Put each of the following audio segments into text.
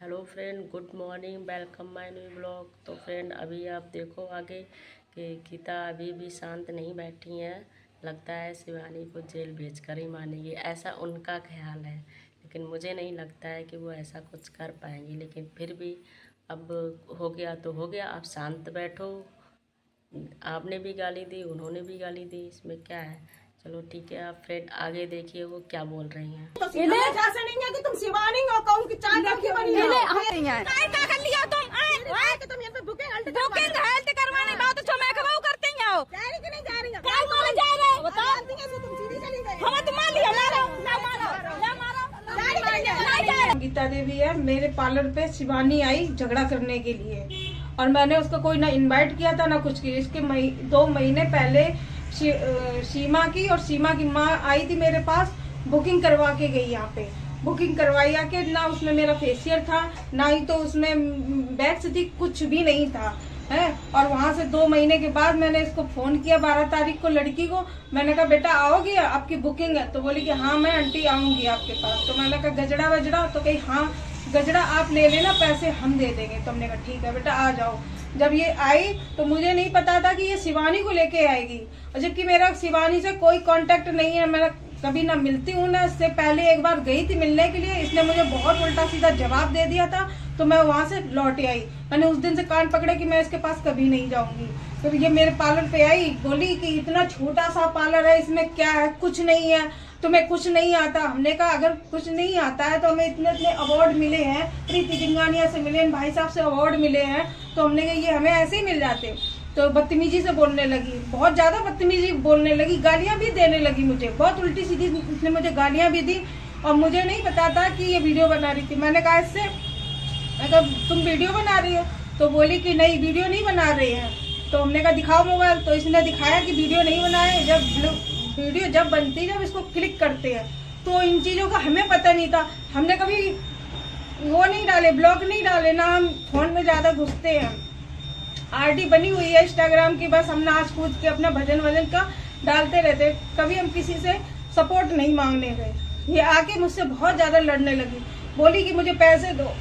Hello friend, good morning, welcome my new blog. तो friend, अभी आप देखो आगे कि गीता अभी भी शांत नहीं बैठी हैं। लगता है शिवानी को जेल भेजकर ही मानेगी, ऐसा उनका ख्याल है। लेकिन मुझे नहीं लगता है कि वो ऐसा कुछ कर पाएंगी। लेकिन फिर भी अब हो गया तो हो गया, आप शांत बैठो। आपने भी गाली दी, उन्होंने भी गाली दी, इसमें क्या है। चलो ठीक है, आप फ्रेंड आगे देखिए वो क्या बोल रही हैं। तो जैसे नहीं है कि तुम शिवानी हो, कहूं कि चाय कॉफी बनी है। काय का कर लिया तुम? कि तुम यहाँ पे बुकिंग हेल्थ करवाने बात तो मैं कब करते हैं आओ। जा रही कि नहीं जा रही? क्या मान जा रहे? बताओ। तुम सीधी चली गई। हम तो मान लिया, मारो ना मारो ना मारो। गीता देवी है, मेरे पार्लर पे शिवानी आई झगड़ा करने के लिए, और मैंने उसको कोई ना इनवाइट किया था ना कुछ किया। इसके 2 महीने पहले सीमा की और सीमा की माँ आई थी मेरे पास, बुकिंग करवा के गई। यहाँ पे बुकिंग करवाई आके ना उसमें मेरा फेशियल था, ना ही तो उसमें वैक्स थी, कुछ भी नहीं था है। और वहाँ से 2 महीने के बाद मैंने इसको फोन किया 12 तारीख को, लड़की को। मैंने कहा बेटा आओगे, आपकी बुकिंग है? तो बोली कि हाँ मैं आंटी आऊंगी आपके पास। तो मैंने कहा गजड़ा वजड़ा? तो कही हाँ गजड़ा आप ले लेना, पैसे हम दे देंगे। तो हमने कहा ठीक है बेटा आ जाओ। जब ये आई तो मुझे नहीं पता था कि ये शिवानी को लेके आएगी, और जबकि मेरा शिवानी से कोई कांटेक्ट नहीं है। मेरा कभी ना मिलती हूँ ना, इससे पहले एक बार गई थी मिलने के लिए, इसने मुझे बहुत उल्टा सीधा जवाब दे दिया था। तो मैं वहां से लौट आई। मैंने उस दिन से कान पकड़े कि मैं इसके पास कभी नहीं जाऊंगी। फिर ये मेरे पार्लर पे आई, बोली कि इतना छोटा सा पार्लर है, इसमें क्या है, कुछ नहीं है, तुम्हें कुछ नहीं आता। हमने कहा अगर कुछ नहीं आता है तो हमें इतने इतने अवार्ड मिले हैं, प्रीति जिंगानिया से मिले, भाई साहब से अवार्ड मिले हैं, तो हमने कहा ये हमें ऐसे ही मिल जाते। तो बदतमीजी से बोलने लगी, बहुत ज्यादा बदतमीजी बोलने लगी, गालियां भी देने लगी मुझे, बहुत उल्टी सीधी इसने मुझे गालियां भी दी। और मुझे नहीं पता था कि ये वीडियो बना रही थी। मैंने कहा इससे, मैं कहा तुम वीडियो बना रही हो? तो बोली कि नहीं वीडियो नहीं बना रही है। तो हमने कहा दिखाओ मोबाइल। तो इसने दिखाया कि वीडियो नहीं बनाए। जब वीडियो जब बनती, जब इसको क्लिक करते हैं, तो इन चीजों का हमें पता नहीं था। हमने कभी वो नहीं डाले, ब्लॉग नहीं डाले, ना हम फोन में ज्यादा घुसते हैं। आरडी बनी हुई है इंस्टाग्राम की, बस हम नाच कूद के अपना भजन वजन का डालते रहते। कभी हम किसी से सपोर्ट नहीं मांगने गए। ये आके मुझसे बहुत ज्यादा लड़ने लगी, बोली कि मुझे पैसे दो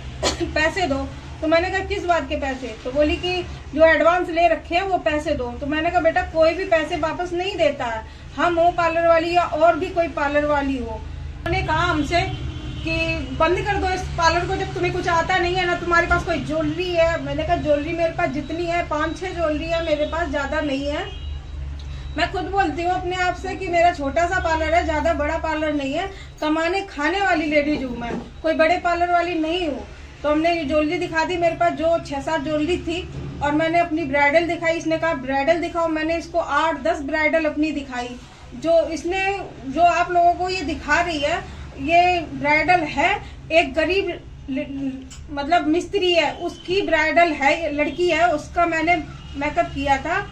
पैसे दो। तो मैंने कहा किस बात के पैसे? तो बोली कि जो एडवांस ले रखे हैं वो पैसे दो। तो मैंने कहा बेटा कोई भी पैसे वापस नहीं देता है, हम हो पार्लर वाली या और भी कोई पार्लर वाली हो। उन्होंने कहा हमसे कि बंद कर दो इस पार्लर को, जब तुम्हें कुछ आता नहीं है, ना तुम्हारे पास कोई ज्वेलरी है। मैंने कहा ज्वेलरी मेरे पास जितनी है 5-6 ज्वेलरी है मेरे पास, ज्यादा नहीं है। मैं खुद बोलती हूँ अपने आप से कि मेरा छोटा सा पार्लर है, ज्यादा बड़ा पार्लर नहीं है। कमाने खाने वाली लेडीज हूँ मैं, कोई बड़े पार्लर वाली नहीं हूँ। तो हमने ज्वेलरी दिखा दी मेरे पास, जो 6-7 ज्वेलरी थी, और मैंने अपनी ब्राइडल दिखाई। इसने कहा ब्राइडल दिखाओ, मैंने इसको 8-10 ब्राइडल अपनी दिखाई। जो इसने जो आप लोगों को ये दिखा रही है, ये ब्राइडल है, एक गरीब मतलब मिस्त्री है उसकी ब्राइडल है, लड़की है, उसका मैंने मेकअप किया था।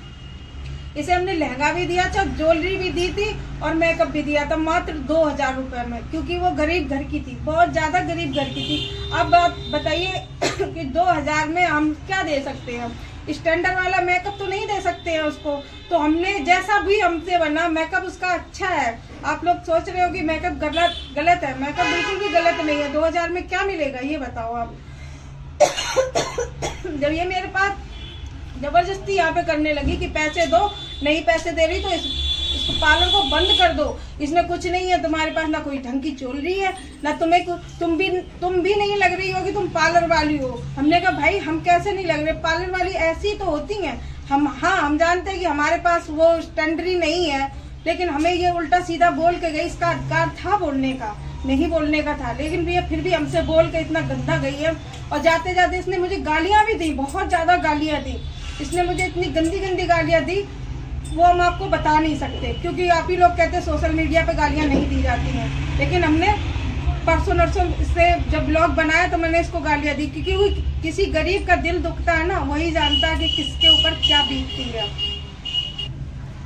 इसे हमने लहंगा भी दिया था, ज्वेलरी भी दी थी और मेकअप भी दिया था, मात्र 2000 रुपए में, क्योंकि वो गरीब घर की थी, बहुत ज्यादा गरीब घर की थी। अब आप बताइए कि 2000 में हम क्या दे सकते हैं? स्टैंडर्ड वाला मेकअप तो नहीं दे सकते हैं उसको। तो हमने जैसा भी हमसे बना, मेकअप उसका अच्छा है। आप लोग सोच रहे हो कि मेकअप गलत है, मेकअप बिल्कुल भी गलत नहीं है। 2000 में क्या मिलेगा ये बताओ आप? जब ये मेरे पास जबरदस्ती यहाँ पे करने लगी कि पैसे दो, नहीं पैसे दे रही तो इसको पार्लर को बंद कर दो, इसमें कुछ नहीं है तुम्हारे पास, ना कोई ढंग की ज्वेलरी है, ना तुम्हें तुम भी नहीं लग रही हो कि तुम पार्लर वाली हो। हमने कहा भाई हम कैसे नहीं लग रहे, पार्लर वाली ऐसी तो होती हैं। हम जानते हैं कि हमारे पास वो स्टैंडर्ड नहीं है, लेकिन हमें ये उल्टा सीधा बोल के गई। इसका अधिकार था बोलने का, नहीं बोलने का था, लेकिन फिर भी हमसे बोल के इतना गंदा गई है। और जाते जाते इसने मुझे गालियां भी दी, बहुत ज्यादा गालियां दी। इसने मुझे इतनी गंदी गंदी गालियां दी, वो हम आपको बता नहीं सकते, क्योंकि आप ही लोग कहते हैं सोशल मीडिया पे गालियां नहीं दी जाती हैं। लेकिन हमने परसों नरसों से जब ब्लॉग बनाया तो मैंने इसको गालियां दी, क्योंकि किसी गरीब का दिल दुखता है ना, वही जानता है कि किसके ऊपर क्या बीतती है।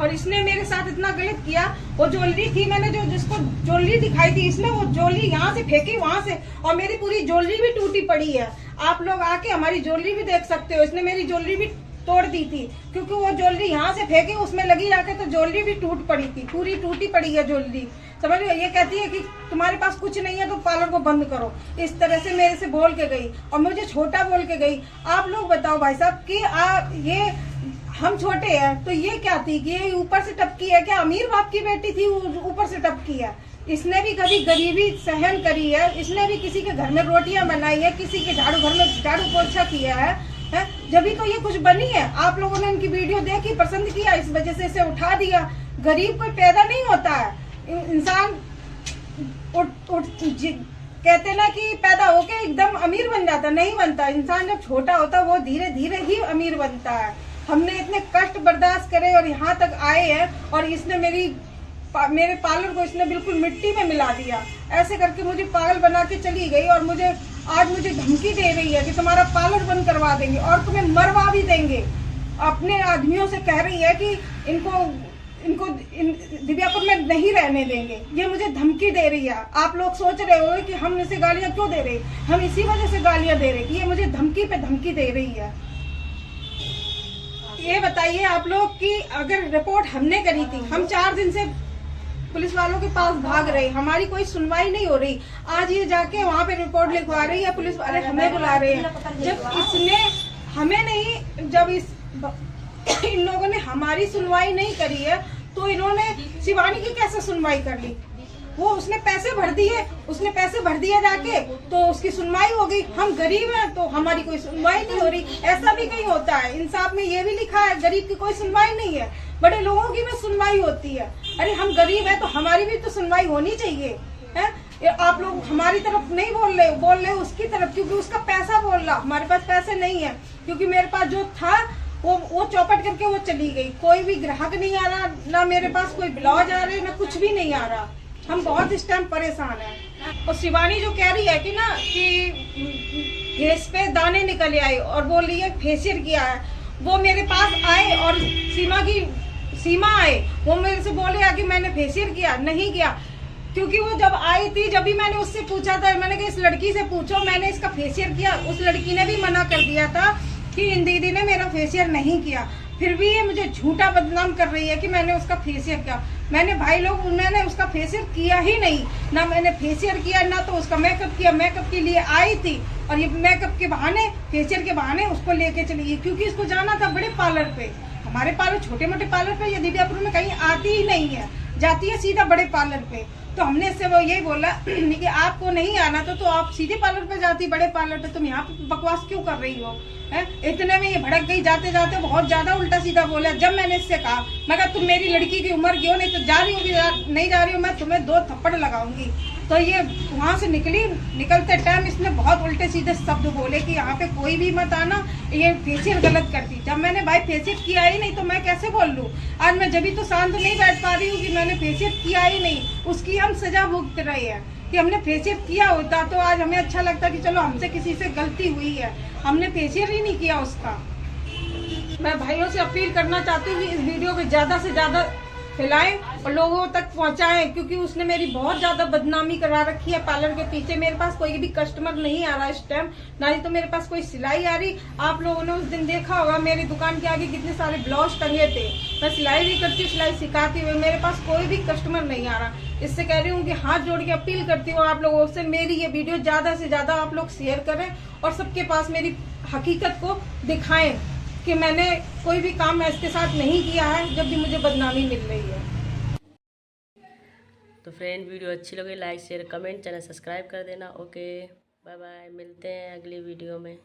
और इसने मेरे साथ इतना गलत किया। वो ज्वेलरी थी, मैंने जो जिसको ज्वेलरी दिखाई थी, इसने वो ज्वेलरी यहाँ से फेंकी वहां से, और मेरी पूरी ज्वेलरी भी टूटी पड़ी है। आप लोग आके हमारी ज्वेलरी भी देख सकते हो। इसने मेरी ज्वेलरी भी तोड़ दी थी, क्योंकि वो ज्वेलरी यहाँ से फेंकी उसमें लगी जाके तो ज्वेलरी भी टूट पड़ी थी, पूरी टूटी पड़ी है ज्वेलरी, समझ लो। ये कहती है कि तुम्हारे पास कुछ नहीं है तो पार्लर को बंद करो, इस तरह से मेरे से बोल के गई और मुझे छोटा बोल के गई। आप लोग बताओ भाई साहब कि ये हम छोटे हैं तो ये क्या थी कि ये ऊपर से टपकी है क्या? अमीर बाप की बेटी थी, ऊपर से टपकी है। इसने भी कभी गरीबी सहन करी है, इसने भी किसी के घर में रोटियां बनाई है, किसी के घर में झाड़ू पोछा किया है, जब भी तो ये कुछ बनी है। आप लोगों ने इनकी वीडियो देखी, पसंद किया, इस वजह से इसे उठा दिया। गरीब कोई पैदा नहीं होता है, इंसान कहते ना कि पैदा होके एकदम अमीर बन जाता, नहीं बनता। इंसान जब छोटा होता वो धीरे धीरे ही अमीर बनता है। हमने इतने कष्ट बर्दाश्त करे और यहाँ तक आए हैं, और इसने मेरे पार्लर को इसने बिल्कुल मिट्टी में मिला दिया। ऐसे करके मुझे पागल बना के चली गई और आज मुझे धमकी दे रही है कि तुम्हारा पार्लर बंद करवा देंगे और तुम्हें मरवा भी देंगे। अपने आदमियों से कह रही है कि इनको दिव्यापुर में नहीं रहने देंगे। ये मुझे धमकी दे रही है। आप लोग सोच रहे हो कि हम इसे गालियां क्यों दे रहे हैं? हम इसी वजह से गालियां दे रहे हैं कि ये मुझे धमकी पे धमकी दे रही है। ये बताइए आप लोग कि अगर रिपोर्ट हमने करी थी, हम 4 दिन से पुलिस वालों के पास भाग रहे, हमारी कोई सुनवाई नहीं हो रही। आज ये जाके वहाँ पे रिपोर्ट लिखवा रही है, पुलिस वाले हमें बुला रहे हैं। जब इसने हमें नहीं, जब इन लोगों ने हमारी सुनवाई नहीं करी है तो इन्होंने शिवानी की कैसे सुनवाई कर ली? उसने पैसे भर दिए जाके तो उसकी सुनवाई हो गई। हम गरीब हैं तो हमारी कोई सुनवाई नहीं हो रही। ऐसा भी कहीं होता है? इंसाफ में ये भी लिखा है गरीब की कोई सुनवाई नहीं है, बड़े लोगों की भी सुनवाई होती है। अरे हम गरीब हैं तो हमारी भी तो सुनवाई होनी चाहिए है? आप लोग हमारी तरफ नहीं बोल रहे उसकी तरफ, क्योंकि उसका पैसा बोल रहा। हमारे पास पैसे नहीं है, क्योंकि मेरे पास जो था वो चौपट करके वो चली गई। कोई भी ग्राहक नहीं आ रहा, ना मेरे पास कोई ब्लाउज आ रहे, ना कुछ भी नहीं आ रहा। हम बहुत इस टाइम परेशान हैं। और शिवानी जो कह रही है कि फेस पे दाने निकल आए और बोल रही है फेशियल किया है, वो मेरे पास आए और सीमा आए, वो मेरे से बोले कि मैंने फेशियल किया, नहीं किया। क्योंकि वो जब आई थी, जब भी मैंने उससे पूछा था, मैंने कहा इस लड़की से पूछो मैंने इसका फेशियल किया, उस लड़की ने भी मना कर दिया था कि इन दीदी ने मेरा फेशियल नहीं किया। फिर भी ये मुझे झूठा बदनाम कर रही है कि मैंने उसका फेशियल किया। मैंने भाई लोग, मैंने उसका फेशियल किया ही नहीं, ना मैंने फेशियल किया ना तो उसका मेकअप किया। मेकअप के लिए आई थी और ये मेकअप के बहाने, फेशियल के बहाने उसको लेके चली गई, क्योंकि इसको जाना था बड़े पार्लर पे। हमारे पार्लर, छोटे मोटे पार्लर पे, ये दिव्यापुर में कहीं आती ही नहीं है, जाती है सीधा बड़े पार्लर पे। तो हमने इससे वो यही बोला कि आपको नहीं आना तो आप सीधे पार्लर पे जाती, बड़े पार्लर पे, तुम यहाँ पे बकवास क्यों कर रही हो? इतने में ये भड़क गई, जाते जाते बहुत ज्यादा उल्टा सीधा बोला। जब मैंने इससे कहा, मैं कहा तुम मेरी लड़की की उम्र की हो, नहीं तो जा रही होगी, नहीं जा रही हो, मैं तुम्हें 2 थप्पड़ लगाऊंगी। तो ये वहाँ से निकलते टाइम इसने बहुत उल्टे सीधे शब्द बोले कि यहाँ पे कोई भी मत आना, ये फेशियल गलत करती। जब मैंने भाई फेशियल किया ही नहीं तो मैं कैसे बोल लूँ? आज मैं जब तो शांत नहीं बैठ पा रही हूँ कि मैंने फेशियल किया ही नहीं। उसकी हम सजा भुगत रहे हैं। कि हमने फेशियल किया होता तो आज हमें अच्छा लगता कि चलो हमसे किसी से गलती हुई है, हमने फेशियल ही नहीं किया उसका। मैं भाइयों से अपील करना चाहती हूँ कि इस वीडियो को ज़्यादा से ज़्यादा फैलाएं और लोगों तक पहुंचाएं, क्योंकि उसने मेरी बहुत ज्यादा बदनामी करा रखी है पार्लर के पीछे। मेरे पास कोई भी कस्टमर नहीं आ रहा इस टाइम, ना ही तो मेरे पास कोई सिलाई आ रही। आप लोगों ने उस दिन देखा होगा मेरी दुकान के आगे कितने सारे ब्लाउज टंगे थे। मैं सिलाई भी करती हूँ, सिलाई सिखाती हुई, मेरे पास कोई भी कस्टमर नहीं आ रहा। इससे कह रही हूँ कि हाथ जोड़ के अपील करती हूँ आप लोगों से, मेरी ये वीडियो ज्यादा से ज्यादा आप लोग शेयर करें और सबके पास मेरी हकीकत को दिखाएं कि मैंने कोई भी काम इसके साथ नहीं किया है, जब भी मुझे बदनामी मिल रही है। तो फ्रेंड, वीडियो अच्छी लगी like share comment, channel subscribe कर देना। ओके, बाय बाय, मिलते हैं अगली वीडियो में।